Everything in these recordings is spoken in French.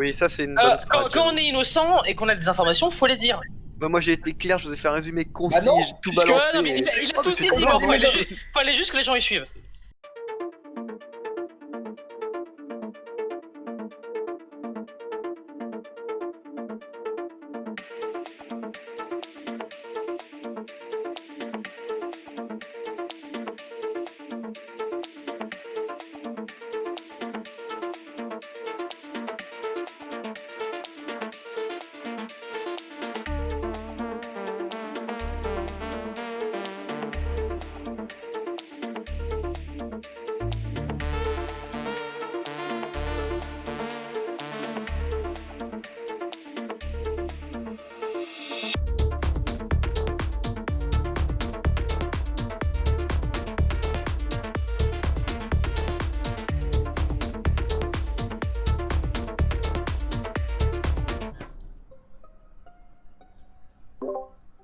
Oui, ça c'est une bonne strat. Quand on est innocent et qu'on a des informations, faut les dire. Bah, moi j'ai été clair, je vous ai fait un résumé concis, non, j'ai tout Parce que, balancé. non, mais il a Oh, tout mais dit, c'est trop Dimorph, bien, fallait juste que les gens y suivent.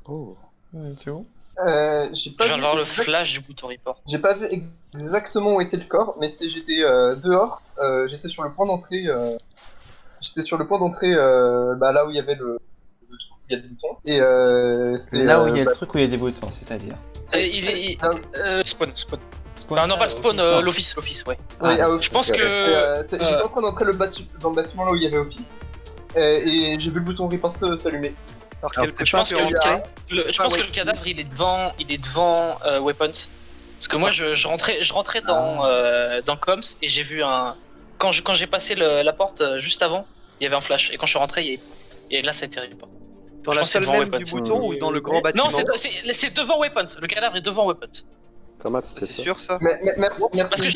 Oh. C'est où? J'ai Je pas viens de vu voir le flash du bouton report. J'ai pas vu exactement où était le corps, mais j'étais dehors, j'étais sur le point d'entrée, bah, là où il y avait le truc où il y a le bouton. Et c'est Là où il y a bah, le truc où il y a des boutons, c'est-à-dire. Spawn. Spawn. Bah, non, pas le spawn, Office. l'office, ouais. oui, Ah, Office. Je pense Et, que. j'étais en train d'entrer dans le bâtiment là où il y avait Office, et j'ai vu le bouton report s'allumer. Alors Alors, quelque Je part pense que peut le, rentrer. je pense que le cadavre il est devant Weapons. Parce que moi je rentrais dans Coms et j'ai vu un. Quand j'ai passé la porte juste avant, il y avait un flash. Et quand je suis rentré, et là ça a été report. Dans je la pense que c'est salle devant même Weapons. du bouton ou dans le grand bâtiment? Non, c'est devant Weapons. Le cadavre est devant Weapons. Comment tu C'est sûr ça? Merci. Parce que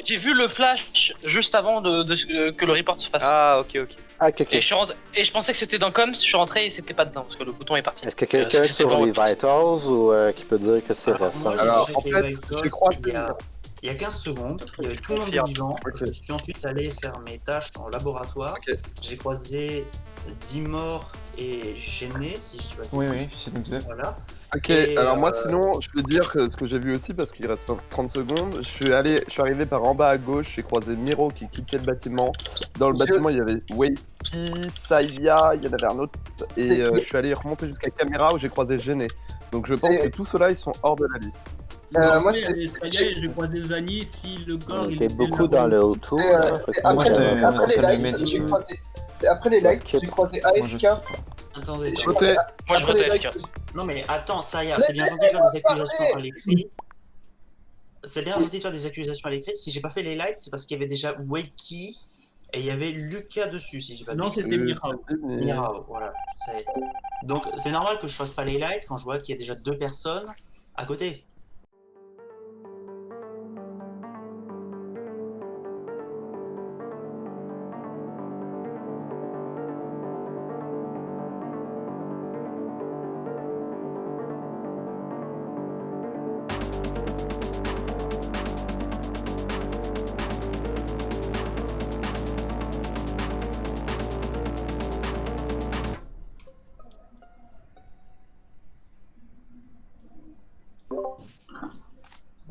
j'ai vu le flash juste avant que le report se fasse. Ah ok. Ah, ok. Et je pensais que c'était dans Coms, je suis rentré et c'était pas dedans parce que le bouton est parti. Est-ce que quelqu'un quelqu'un c'était sur bon, les ouais. Vitals ou qui peut dire que c'est récent? Moi, Alors, j'ai en checké fait, les Vitals, j'ai croisé- il y a 15 secondes, il y avait tout le monde Confirme. vivant. Ok. Je suis ensuite allé faire mes tâches en laboratoire. Ok. J'ai croisé Dimor et Gêné, si je dis pas de Oui, bêtises. c'est nous deux. Voilà. Ok, Et, alors moi sinon, je peux dire que ce que j'ai vu aussi, parce qu'il reste 30 secondes, je suis arrivé par en bas à gauche, j'ai croisé Miro qui quittait le bâtiment. Dans le bâtiment, il y avait Wakey, Saya, il y en avait un autre, et je suis allé remonter jusqu'à Caméra où j'ai croisé Gêné. Donc je pense C'est- que tous ceux-là, ils sont hors de la liste. Moi, il y avait Skaya et j'ai croisé Zani si le corps On il était était beaucoup là-bas. dans le autour. C'est là, fait que après, moi, après les ça me lights, met j'ai du- croisé. C'est après les lights, skip. j'ai croisé Moi, je sais AFK. pas. Attendez, J'ai attendez. croisé- Moi je après vote les AFK. lights, Non mais attends, Saya, Mais c'est bien gentil de faire des accusations parler. à l'écrit. C'est bien gentil de faire des accusations à l'écrit. Si j'ai pas fait les lights, c'est parce qu'il y avait déjà Wakey et il y avait Lucas dessus, si j'ai pas de Non, bêtises. c'était Mirao. Mirao, voilà. Donc c'est normal que je fasse pas les lights quand je vois qu'il y a déjà 2 personnes à côté.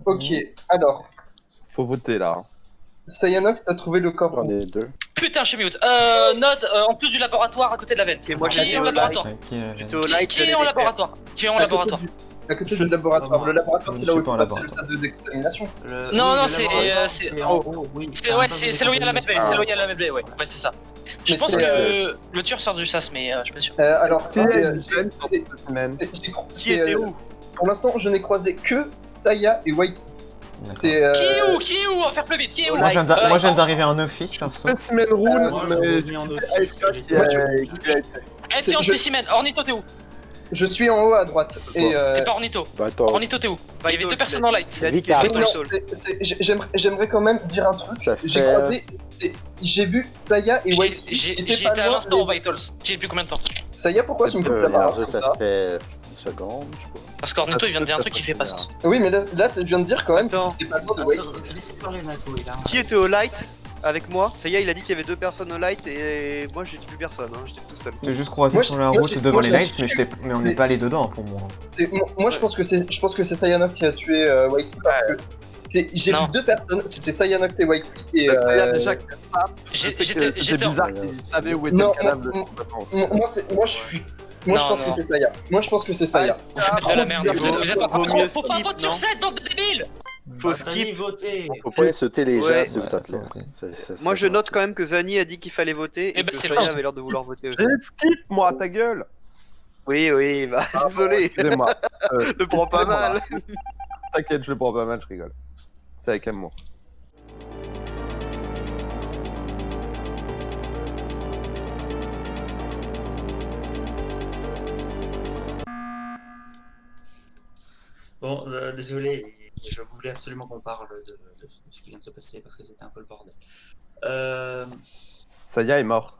Ok, alors, Faut voter là. Sayanox, t'as trouvé le corps J'en où ai deux. Putain, je suis mute. Note en plus du laboratoire à côté de la vente. Et moi, Qui j'étais est en au laboratoire Ouais, qui est- J'étais au light, Qui est j'allais en les laboratoire Qui est en À côté laboratoire À côté du laboratoire. Le laboratoire, Je c'est là où suis il pas faut en passer le laboratoire. stade de décontamination. Non, non, le c'est, laboratoire, c'est- en haut, oui. C'est ouais, c'est là où il y a la MedBay, c'est là où il y a la MedBay, ouais, c'est ça. Je Mais pense c'est, que le tueur sort du SAS, mais je suis pas sûr. Alors, Qui est c'est- cette semaine? Qui était où? Pour l'instant, je n'ai croisé que Saya et White. D'accord. C'est. Qui est où? On va faire plus vite, qui est où? Moi, je viens d'arriver en office, perso. Spécimen Rune, Moi, je suis mais revenu en office. j'étais- Eh, t'es en je- spécimen, Ornito, t'es où? Je suis en haut à droite. Et. T'es pas Ornito. Vital. Ornito, t'es où? Il y avait deux personnes en light. Il a dit qu'il Vital. était Non, au sol. j'aimerais quand même dire un truc. Ça J'ai fait- croisé. J'ai vu Saya et White. J'ai J'étais été pas à loin l'instant des- au Vitals. Tu y es depuis combien de temps? Saya, pourquoi tu me coupes la parole comme ça ça? fait une seconde, je sais pas. Parce qu'Ornito il vient de dire un truc qui fait pas sens. Oui, mais là, je viens de dire quand même que Attends, t'étais pas loin de White. Laissez parler Nako, il a un- qui était au light avec moi? Ça y est, il a dit qu'il y avait deux personnes au light et moi j'ai vu personne, hein, j'étais tout seul. J'ai juste croisé Moi, sur je- la moi, route je- devant moi, les je lights, suis- mais on c'est- n'est pas allé dedans pour moi. Moi, je pense que c'est Sayanov qui a tué Whitey parce que J'ai vu Non. 2 personnes, c'était Cyanox et White et Saya déjà que J'étais c'était en... bizarre qu'il savait où était Non, le cadavre de non, son patron. moi je Non, pense non. que c'est Saya. Moi je pense que c'est Saya. Vous faites de la merde. Vous êtes en train Vaut mieux de... Faut pas skip, voter sur non cette bande de débiles. Faut Zani, skip. votez. Faut pas insulter les gens, Ouais. s'il vous plaît. Moi je note quand même que Zani a dit qu'il fallait voter Eh et ben, que c'est Saya vrai. avait l'air de vouloir voter aussi. J'ai skip, moi, ta gueule. Oui, bah désolé, Excusez-moi. le prends pas mal. T'inquiète, je le prends pas mal, je rigole. C'est avec amour. Bon, désolé, je voulais absolument qu'on parle de ce qui vient de se passer parce que c'était un peu le bordel. Saya est mort.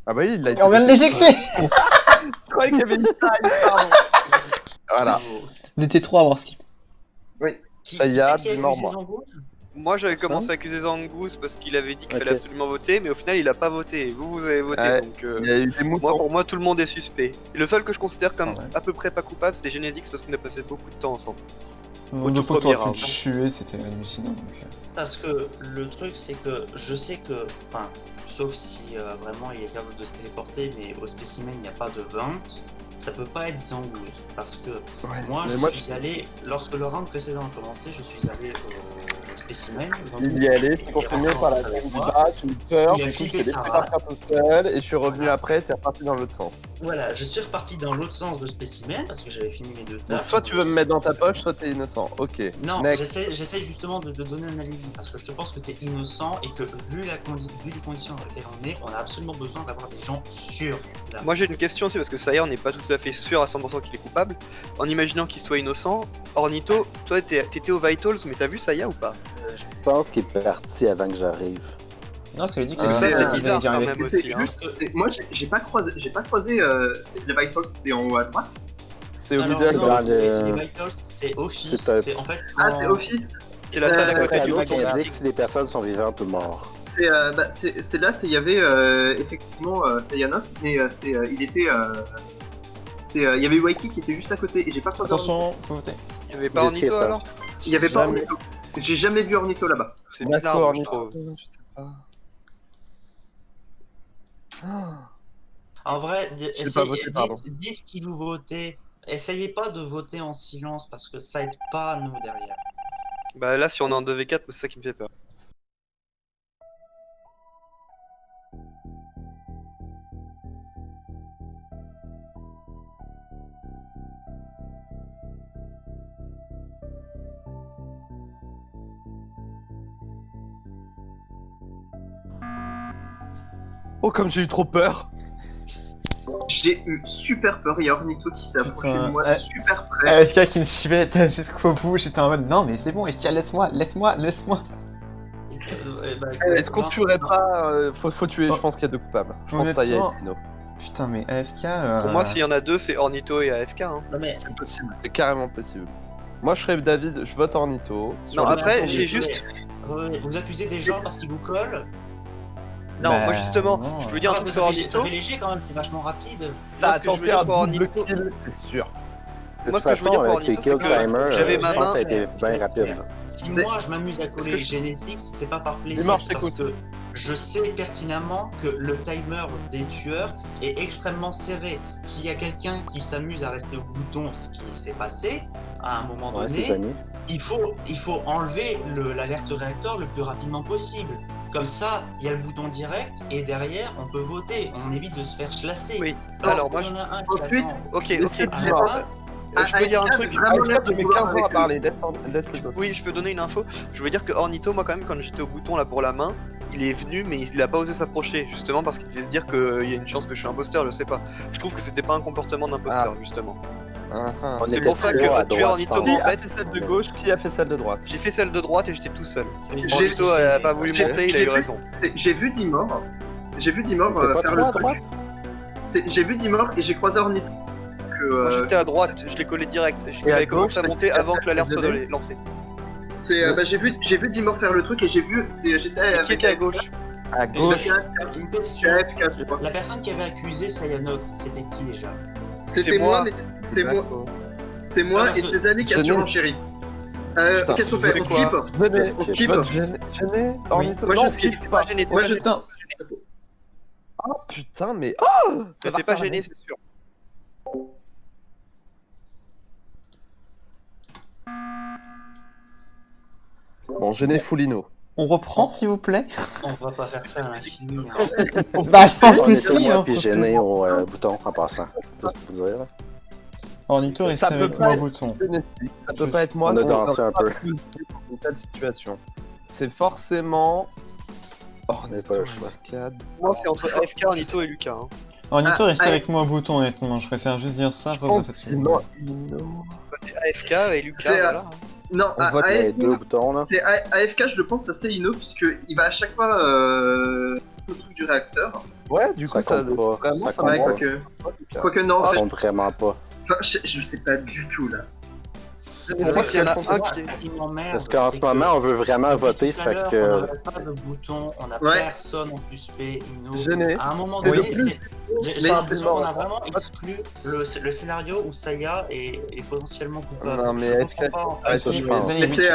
Ah bah oui, il l'a été. On vient de l'éjecter. Je croyais qu'il y avait une taille, pardon. Voilà. Il était 3 à avoir skip. Qui, Ça y est, qui a mort, accusé moi. Zangoul Moi j'avais commencé à accuser Zangoose parce qu'il avait dit qu'il fallait Ok. absolument voter, mais au final il a pas voté. Vous avez voté, Ouais, donc Il y a eu des moi, moutons. pour moi tout le monde est suspect. Et le seul que je considère comme Ah ouais. à peu près pas coupable, c'est Genesix parce qu'on a passé beaucoup de temps ensemble. Au Le tout fois que premier t'aurais round. pu le tuer, c'était hallucinant. Donc, Parce que le truc, c'est que je sais que, enfin, sauf si vraiment il est capable de se téléporter, mais au spécimen il n'y a pas de vente, ça peut pas être Zangoul. Parce que moi, mais je moi, suis allé, lorsque le round précédent a commencé, je suis allé au spécimen. Il y est allé, je continuais par la avec scène du moi. bas, j'ai eu peur, Il a du coup je flippé t'ai laissé sa partir race. tout seul, et je suis revenu après, c'est reparti dans l'autre sens. Voilà, je suis reparti dans l'autre sens de spécimen parce que j'avais fini mes 2 Donc tâches. soit tu veux me mettre dans ta poche, soit t'es innocent. Ok. Non, Next. j'essaie justement de donner un alibi parce que je te pense que tu es innocent et que vu les conditions dans lesquelles on est, on a absolument besoin d'avoir des gens sûrs. Là. Moi j'ai une question aussi parce que Saya on n'est pas tout à fait sûr à 100% qu'il est coupable. En imaginant qu'il soit innocent, Ornito, toi t'étais au Vitals mais t'as vu Saya ou pas? Je pense qu'il est parti avant que j'arrive. Non, c'est lui dit que Parce que ça c'est Ah, bizarre quand même C'est aussi. hein. juste, moi j'ai pas croisé, le White Fox, c'est en haut à droite. C'est au Alors, middle. non, dans les le- Vitals, c'est Office, C'est c'est en fait. Ah, c'est Office. C'est la salle à côté Ouais, du l'autre bâtiment. indique si les personnes sont vivantes ou mortes. C'est là, il y avait effectivement Cyanox, mais il était. Il y avait Waiki qui était juste à côté et j'ai pas croisé. Attention, faut voter. Il y avait pas Il Ornito escape, alors? Il y avait pas Jamais. Ornito. J'ai jamais vu Ornito là-bas. C'est bizarre D'accord, moi, je Ornito. trouve. Je sais pas. En vrai, J'ai pas voté, pardon. dites ce qui vous votez. Essayez pas de voter en silence parce que ça aide pas nous derrière. Bah là si on est en 2v4 c'est ça qui me fait peur. Oh, comme j'ai eu trop peur. J'ai eu super peur. Il y a Ornito qui s'est approché Putain, de moi, ouais. super près. AFK qui me suivait jusqu'au bout, j'étais en mode non, mais c'est bon, FK, laisse-moi. Est-ce qu'on tuerait pas faut tuer, je pense qu'il y a 2 coupables. Je pense que ça y est, Honnêtement, Dino. Putain, mais AFK. Pour moi s'il y en a deux c'est Ornito et AFK. Hein. Non mais C'est possible, c'est carrément possible. Moi je serais David, je vote Ornito. Non Sur les- après attendez, j'ai attendez. juste... Vous accusez des gens parce qu'ils vous collent. Non Bah, moi justement, non. je veux dire un Ah, truc ça sur fait- Ornito. Ça fait léger quand même, c'est vachement rapide. Ça Moi, a ce que je veux tenté dire un pour double Ornito- kill, c'est sûr. Moi ce que je veux dire pour Ornito c'est que j'avais ma je pense main... que ça a été bien rapide. Si C'est- moi je m'amuse à coller que les Genetics, c'est pas par plaisir, Dis-moi, je c'est parce t'écoute. que je sais pertinemment que le timer des tueurs est extrêmement serré. S'il y a quelqu'un qui s'amuse à rester au bouton, ce qui s'est passé à un moment Ouais, c'est donné, Zani. il faut enlever l'alerte réacteur le plus rapidement possible. Comme ça, il y a le bouton direct et derrière, on peut voter. On évite de se faire chlasser. Oui, Parce alors qu'il moi y en a un qui Ensuite, attend. Ok, Ah, je peux dire un truc. Vraiment Ah, l'air tu de mets vouloir 15 ans à avec parler, laisse les autres. Oui, je peux donner une info. Je veux dire que Ornito, moi quand même, quand j'étais au bouton là pour la main, il est venu, mais il a pas osé s'approcher, justement parce qu'il devait se dire qu'il y a une chance que je suis imposteur, je sais pas. Je trouve que c'était pas un comportement d'imposteur, justement. Ah, On C'est était pour ça toujours à que tuer droite, Ornito pardon. Qui a m'embête. fait celle de gauche, qui a fait celle de droite? J'ai fait celle de droite et j'étais tout seul. J'ai- Ornito a pas voulu j'ai- monter, il a j'ai eu vu- raison. J'ai vu Dimor. J'ai vu Dimor T'es pas faire trop le à truc. droite? J'ai vu Dimor et j'ai croisé Ornito. Moi j'étais à droite, je l'ai collé direct. Il Et à avait commencé gauche, à monter c'est- avant que l'alerte soit Désolé. lancée. J'ai vu Dimor faire le truc et j'étais Et qui était à gauche? À gauche. Une question. AFK, je crois. La personne qui avait accusé Cyanox, c'était qui déjà C'était C'est moi, moi. mais c'est moi. C'est moi Ah, et ce- c'est Zani qui a je n'ai- surenchéri. Putain, Qu'est-ce qu'on fait? On skip? Venez, On skip? Gêné, Ornito. Moi, Non, je skip. skip pas. Moi, je skip. Oh putain, mais. Oh Ça c'est pas gêné, c'est sûr. Bon, gêné Foulino. On reprend, s'il vous plaît. On va pas faire ça à l'infini. Hein. Bah, je pense On que était si, moi hein. puis gêné au bouton en passant. Juste pour vous dire. Ornito, reste Ça peut avec pas moi, être- bouton. Ça peut pas être moi. On a dansé un peu. Dans une telle situation. C'est forcément. n'est pas le choix. Arcade. Moi c'est entre AFK, Ornito et Lucas. Hein. Ornito, reste ah, avec moi, bouton, honnêtement. Je préfère juste dire ça. Je Après, vous pense faites ce que que vous non, voulez. Ino. Bah, c'est AFK et Lucas, C'est, voilà. Non, On vote Les deux boutons là. c'est AFK, je le pense assez Ino, puisqu'il va à chaque fois au truc du réacteur. Ouais, du coup, Ça ça. compte pas. Vraiment, Ça ça compte Ouais, pas. quoique non, en Ça fait, compte vraiment pas. enfin, je sais pas du tout là. Pour moi, s'il y en a un Moi, qui est- ce qui m'emmerde, Parce qu'en c'est ce moment, que on veut vraiment depuis voter, tout à fait l'heure, que. on n'avait pas de bouton, on n'a Ouais. personne en plus P, Ino. Gêné. À un moment Mais donné, le plus- j'ai l'impression qu'on a vraiment exclu le scénario où Saya est potentiellement coupable. Non, mais Je AFK, comprends pas, en ouais, fait. ça, je Mais pense. les Mais limites- c'est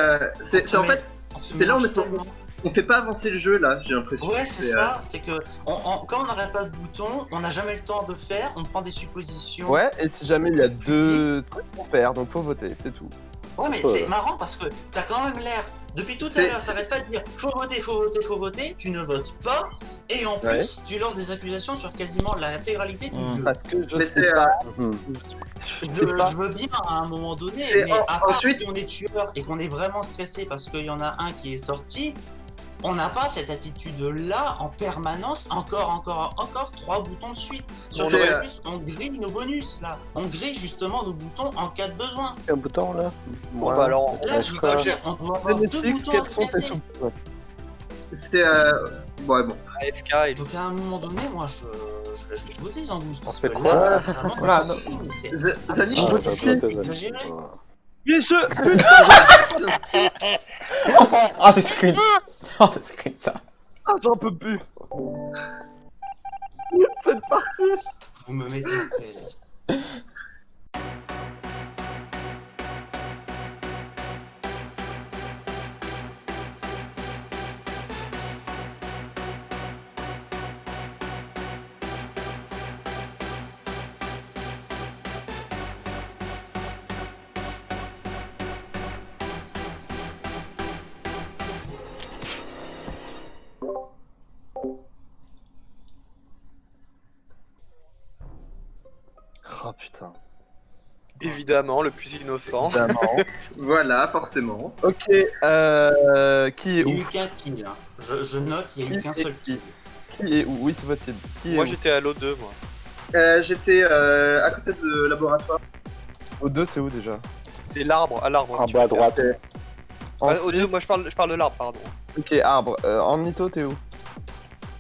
en fait, se c'est là où mélange on tellement. on fait pas avancer le jeu là, j'ai l'impression. Ouais, c'est ça, c'est que quand on n'arrête pas de bouton, on n'a jamais le temps de faire, on prend des suppositions. Ouais, et si jamais il y a deux trucs pour faire, donc faut voter, c'est tout. Ouais, mais c'est marrant parce que t'as quand même l'air. Depuis tout à C'est- l'heure, ça va pas de dire faut voter, faut voter, faut voter, tu ne votes pas, et en plus, Ouais. tu lances des accusations sur quasiment l'intégralité du jeu. Parce que je Mais sais c'est, pas. Mhm. Je veux bien à un moment donné, C'est mais à part ensuite- si on est tueur et qu'on est vraiment stressé parce qu'il y en a un qui est sorti, on n'a pas cette attitude-là en permanence, encore 3 boutons de suite. Sur C'est, le bonus, on grille nos bonus là. On grille justement nos boutons en cas de besoin. Un bouton là. Bon, bah alors, Là, Ouais, je je veux crois- pas dire, on doit avoir deux Netflix, boutons quels à sont tes presser. soupçons? C'était ouais bon. AFK et Donc à un moment donné, moi je vais voter Zangouz parce fait que quoi là, c'est vraiment- Voilà, non. c'est Zani, Ah, je peux j'ai te voté, exagéré. Mais je. Ah, c'est screen. Oh, c'est screen, ça. Ah, j'en peux plus. Cette partie. Vous me mettez en PLS. Oh putain. évidemment le plus innocent. Évidemment. Voilà, forcément. Ok, qui est Il y a où eu qu'un kill. Hein. Je note, il y a eu qu'un seul kill. Qui est où? Oui, c'est possible. Qui est Moi où? j'étais à l'O2 moi. J'étais à côté de laboratoire. Au 2, c'est où déjà? C'est l'arbre, à l'arbre. En si tu bas à veux faire. droite. Ouais, au 2, moi je parle de l'arbre, pardon. Ok, arbre. Ornito, t'es où?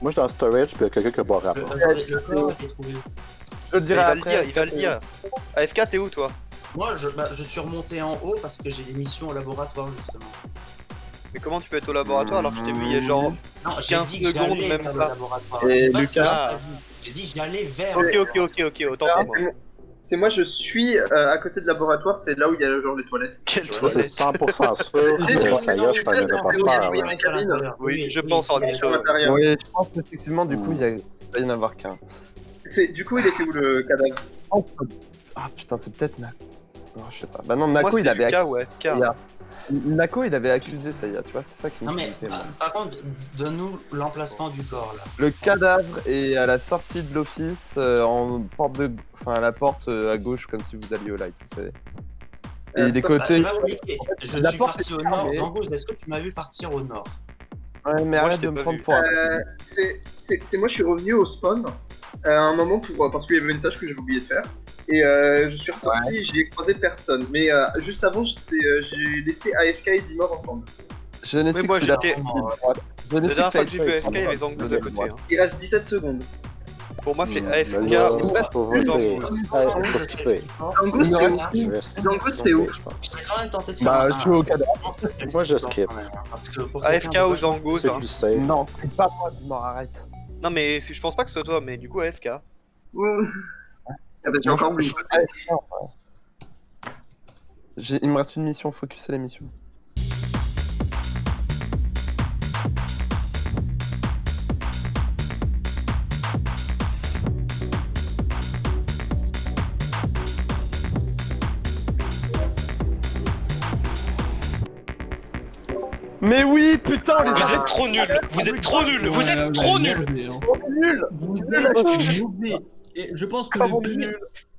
Moi, je suis dans le storage, puis il y a quelqu'un qui a boire rapport. Le corps a été trouvé. Je le Il dirai va le après. dire, il va le dire. AFK, t'es où toi? Moi, je suis remonté en haut parce que j'ai des missions au laboratoire justement. Mais comment tu peux être au laboratoire alors que je t'ai vu il y a genre. Non, j'ai 15 dit que secondes, j'allais même vers le pas. laboratoire. Et C'est pas ce que Lucas j'ai pas dit. J'ai dit j'allais vers. Ok, le ok, laboratoire. ok, autant pour moi. C'est moi, je suis à côté de laboratoire, c'est là où il y a genre les toilettes. Quelle Ça, c'est toilette. 100% sûr C'est- que c'est- ça y est, je parle de c'est- pas c'est- faire, c'est- là. c'est- cabine. Oui, je pense en Sur l'intérieur. Oui, je pense qu'effectivement, du coup, il va y en avoir qu'un. Du coup, il était où le cadavre? Ah putain, c'est peut-être Nako. Non, je sais pas. Bah non, Moi Nako, c'est il avait Lucas ou AFK. Nako, il avait accusé ça y est, tu vois, c'est ça qui me Non mais fait mal. par contre, donne-nous l'emplacement du corps là. Le cadavre est à la sortie de l'office, à la porte à gauche, comme si vous alliez au live, vous savez. Et des ça- Bah, côtés. c'est pas compliqué. Je la suis porte parti est au nord. fermée. Zangouz, est-ce que tu m'as vu partir au nord? Ouais, mais Moi, arrête je t'ai de me pas prendre vu. pour un. C'est moi, je suis revenu au spawn à un moment parce qu'il y avait une tâche que j'avais oublié de faire. Et je suis ressorti, j'ai croisé personne. Mais juste avant, j'ai laissé AFK et Dimor ensemble. Je ne sais Mais moi, que c'est la j'étais- Je ne La sais dernière fois que ça j'ai vu est AFK, il y avait sur Zangouz le à côté. hein. Il reste 17 secondes. Pour moi, c'est Bah, AFK là, ou faut voter. Zangouz. Ouais, faut skipper. Zangouz, t'es où? Je vais Zangouz, t'es où? je pense. Je vais quand même tenter de faire Bah, un- je suis au cadavre. Moi, je skip. Parce que pour AFK quelqu'un de ou Zangouz. C'est hein. plus safe. Non, c'est pas moi, non, arrête. Non, mais je pense pas que ce soit toi, mais du coup, AFK. Ouh. Ah bah, j'ai encore oublié. Il me reste une mission, focuser la mission. Mais oui, putain, les Vous êtes trop nuls. Vous êtes trop nuls. Vous êtes trop nuls. nuls. Vous êtes mauvais. Et je pense que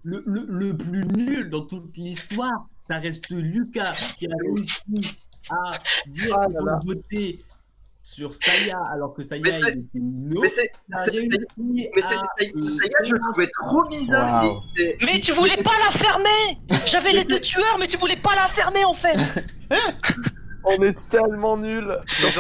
le plus nul dans toute l'histoire, ça reste Lucas qui a réussi à dire qu'il faut voter sur Saya alors que Saya Mais il c'est- était no. Mais c'est. Il a c'est- réussi Mais c'est. à, Saya, je le trouvais trop bizarre. Waouh. Mais tu voulais pas la fermer. J'avais les deux tueurs, mais tu voulais pas la fermer en fait. On est tellement nuls. Les